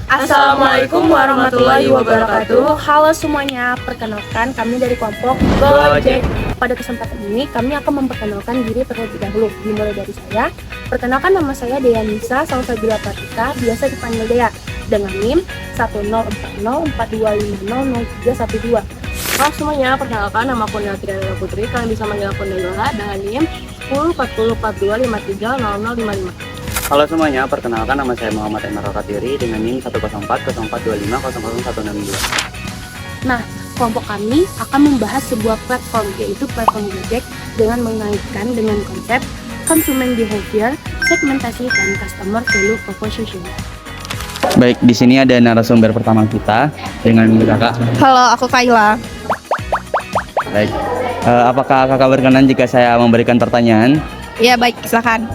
Assalamualaikum warahmatullahi wabarakatuh. Halo semuanya, perkenalkan kami dari kelompok Gojek. Pada kesempatan ini kami akan memperkenalkan diri terlebih dahulu. Dimulai dari saya. Perkenalkan, nama saya Dea Nisa Salsabila Pratika, biasa dipanggil Dea, dengan NIM 104042500312. Halo semuanya, perkenalkan nama aku Triana Putri. Kalian bisa manggil aku Nela dengan NIM 104042530055. Halo semuanya, perkenalkan nama saya Muhammad Emar Rokatiri dengan NIM 10404250002. Nah, kelompok kami akan membahas sebuah platform, yaitu platform Gojek, dengan mengaitkan dengan konsep consumer behavior, segmentasi, dan customer value proposition. Baik, di sini ada narasumber pertama kita dengan kakak. Halo, aku Kaila. Baik, apakah kakak berkenan jika saya memberikan pertanyaan? Iya, baik, silakan.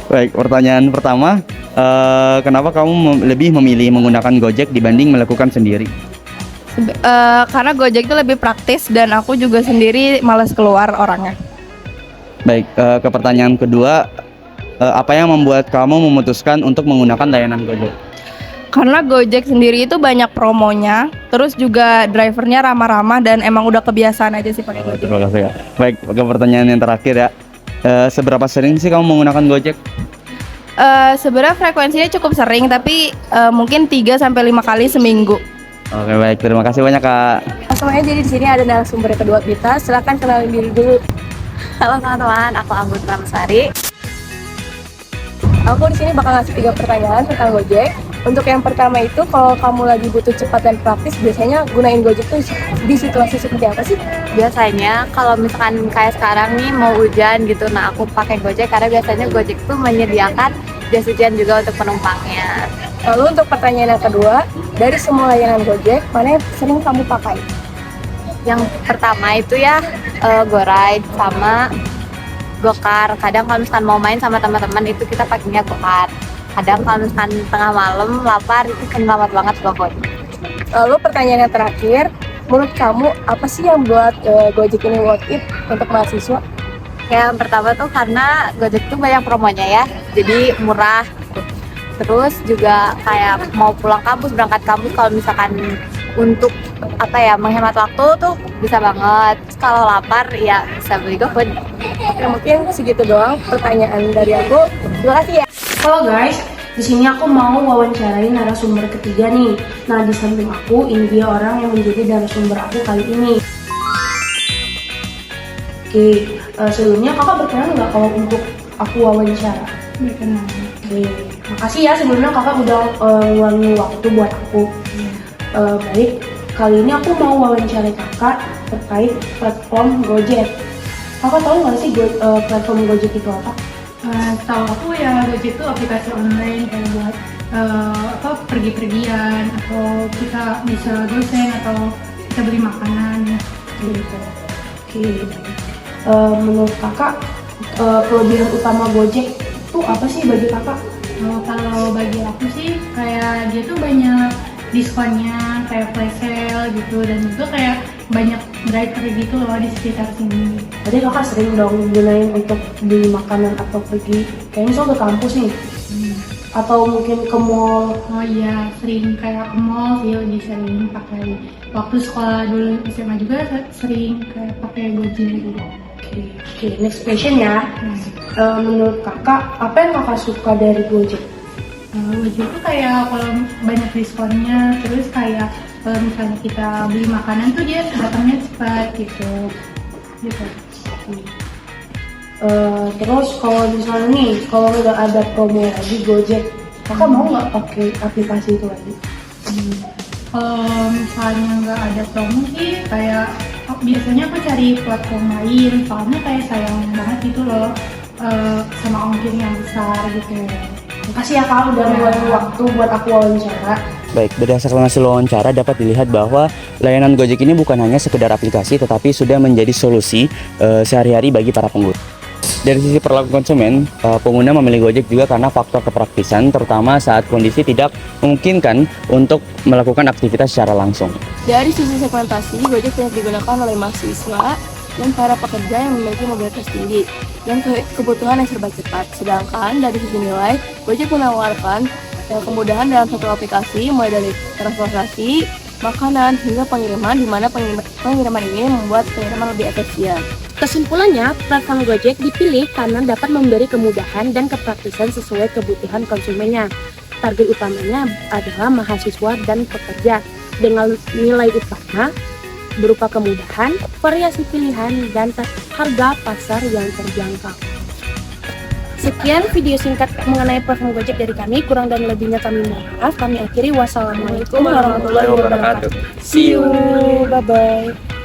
Baik, pertanyaan pertama, kenapa kamu lebih memilih menggunakan Gojek dibanding melakukan sendiri? Karena Gojek itu lebih praktis dan aku juga sendiri malas keluar orangnya. Baik, ke pertanyaan kedua, apa yang membuat kamu memutuskan untuk menggunakan layanan Gojek? Karena Gojek sendiri itu banyak promonya, terus juga drivernya ramah-ramah dan emang udah kebiasaan aja sih pakai Gojek. Terima kasih ya. Baik, ke pertanyaan yang terakhir ya, seberapa sering sih kamu menggunakan Gojek? Sebenarnya frekuensinya cukup sering, tapi mungkin 3-5 kali seminggu. Oke, baik, terima kasih banyak kak. Semuanya, jadi di sini ada narasumber kedua kita. Silakan kenalin diri dulu. Halo teman-teman, aku Anggun Ramsari. Aku di sini bakal ngasih 3 pertanyaan tentang Gojek. Untuk yang pertama itu, kalau kamu lagi butuh cepat dan praktis, biasanya gunain Gojek tuh di situasi seperti apa sih? Biasanya kalau misalkan kayak sekarang nih mau hujan gitu, nah aku pakai Gojek karena biasanya Gojek tuh menyediakan jas hujan juga untuk penumpangnya. Lalu untuk pertanyaan yang kedua, dari semua layanan Gojek, mana yang sering kamu pakai? Yang pertama itu ya GoRide sama Gokar. Kadang kalau misalkan mau main sama teman-teman itu kita pakainya Gokar. Kadang kalau misalkan tengah malam lapar itu selamat banget pokoknya. Lalu pertanyaan yang terakhir, menurut kamu apa sih yang buat Gojek ini worth it untuk mahasiswa? Yang pertama tuh karena Gojek tuh banyak promonya ya, jadi murah. Terus juga kayak mau pulang kampus, berangkat kampus kalau misalkan untuk menghemat waktu tuh bisa banget. Terus kalau lapar ya bisa beli GoFood. Oke, mungkin segitu doang pertanyaan dari aku. Terima kasih ya. Halo guys, di sini aku mau wawancarain narasumber ketiga nih. Nah, di samping aku, ini dia orang yang menjadi narasumber aku kali ini. Oke, sebelumnya kakak berkenan nggak kalau untuk aku wawancara? Berkenan. Oke, makasih ya sebelumnya kakak udah ngeluangin waktu buat aku. Baik, kali ini aku mau wawancara kakak terkait platform Gojek. Kakak tahu nggak sih platform Gojek itu apa? Tahu aku ya, Gojek itu aplikasi online kayak buat pergi-pergian atau kita bisa gosen atau kita beli makanan ya gitu. Oke. Menurut kakak kelebihan utama Gojek itu apa sih bagi kakak? Kalau bagi aku sih kayak dia tuh banyak diskonnya, kayak flash sale gitu, dan juga kayak banyak driver gitu loh di sekitar sini. Jadi kakak sering dong gunain untuk beli makanan atau pergi, kayaknya soal ke kampus nih, atau mungkin ke mall. Oh iya, sering kayak ke mall sih, lebih sering pakai. Waktu sekolah dulu SMA juga sering kayak pakai Gojek gitu. Oke, next question ya. Menurut kakak, apa yang kakak suka dari Gojek? Gojek tuh kayak kalau banyak diskonnya, terus kayak kalau misalnya kita beli makanan tuh dia datangnya cepat gitu. Terus kalau misalnya nih, kalau udah ada promo lagi Gojek, kakak mau nggak pakai aplikasi itu lagi? Kalau misalnya nggak ada promo sih, kayak biasanya aku cari platform lain, soalnya kayak sayang banget gitu loh sama ongkir yang besar gitu. Makasih ya kak udah meluangkan waktu buat aku wawancara. Baik, berdasarkan hasil wawancara dapat dilihat bahwa layanan Gojek ini bukan hanya sekedar aplikasi tetapi sudah menjadi solusi sehari-hari bagi para pengguna. Dari sisi perilaku konsumen, pengguna memilih Gojek juga karena faktor kepraktisan, terutama saat kondisi tidak memungkinkan untuk melakukan aktivitas secara langsung. Dari sisi segmentasi, Gojek banyak digunakan oleh mahasiswa dan para pekerja yang memiliki mobilitas tinggi dan kebutuhan yang serba cepat. Sedangkan dari sisi nilai, Gojek menawarkan Ya, kemudahan dalam satu aplikasi mulai dari transportasi, makanan hingga pengiriman, di mana pengiriman ini membuat pengiriman lebih efisien. Kesimpulannya, platform Gojek dipilih karena dapat memberi kemudahan dan kepraktisan sesuai kebutuhan konsumennya. Target utamanya adalah mahasiswa dan pekerja dengan nilai utama berupa kemudahan, variasi pilihan, dan harga pasar yang terjangkau. Sekian video singkat mengenai platform Gojek dari kami. Kurang dan lebihnya kami mohon maaf. Kami akhiri. Wassalamualaikum warahmatullahi wabarakatuh. See you. Bye-bye.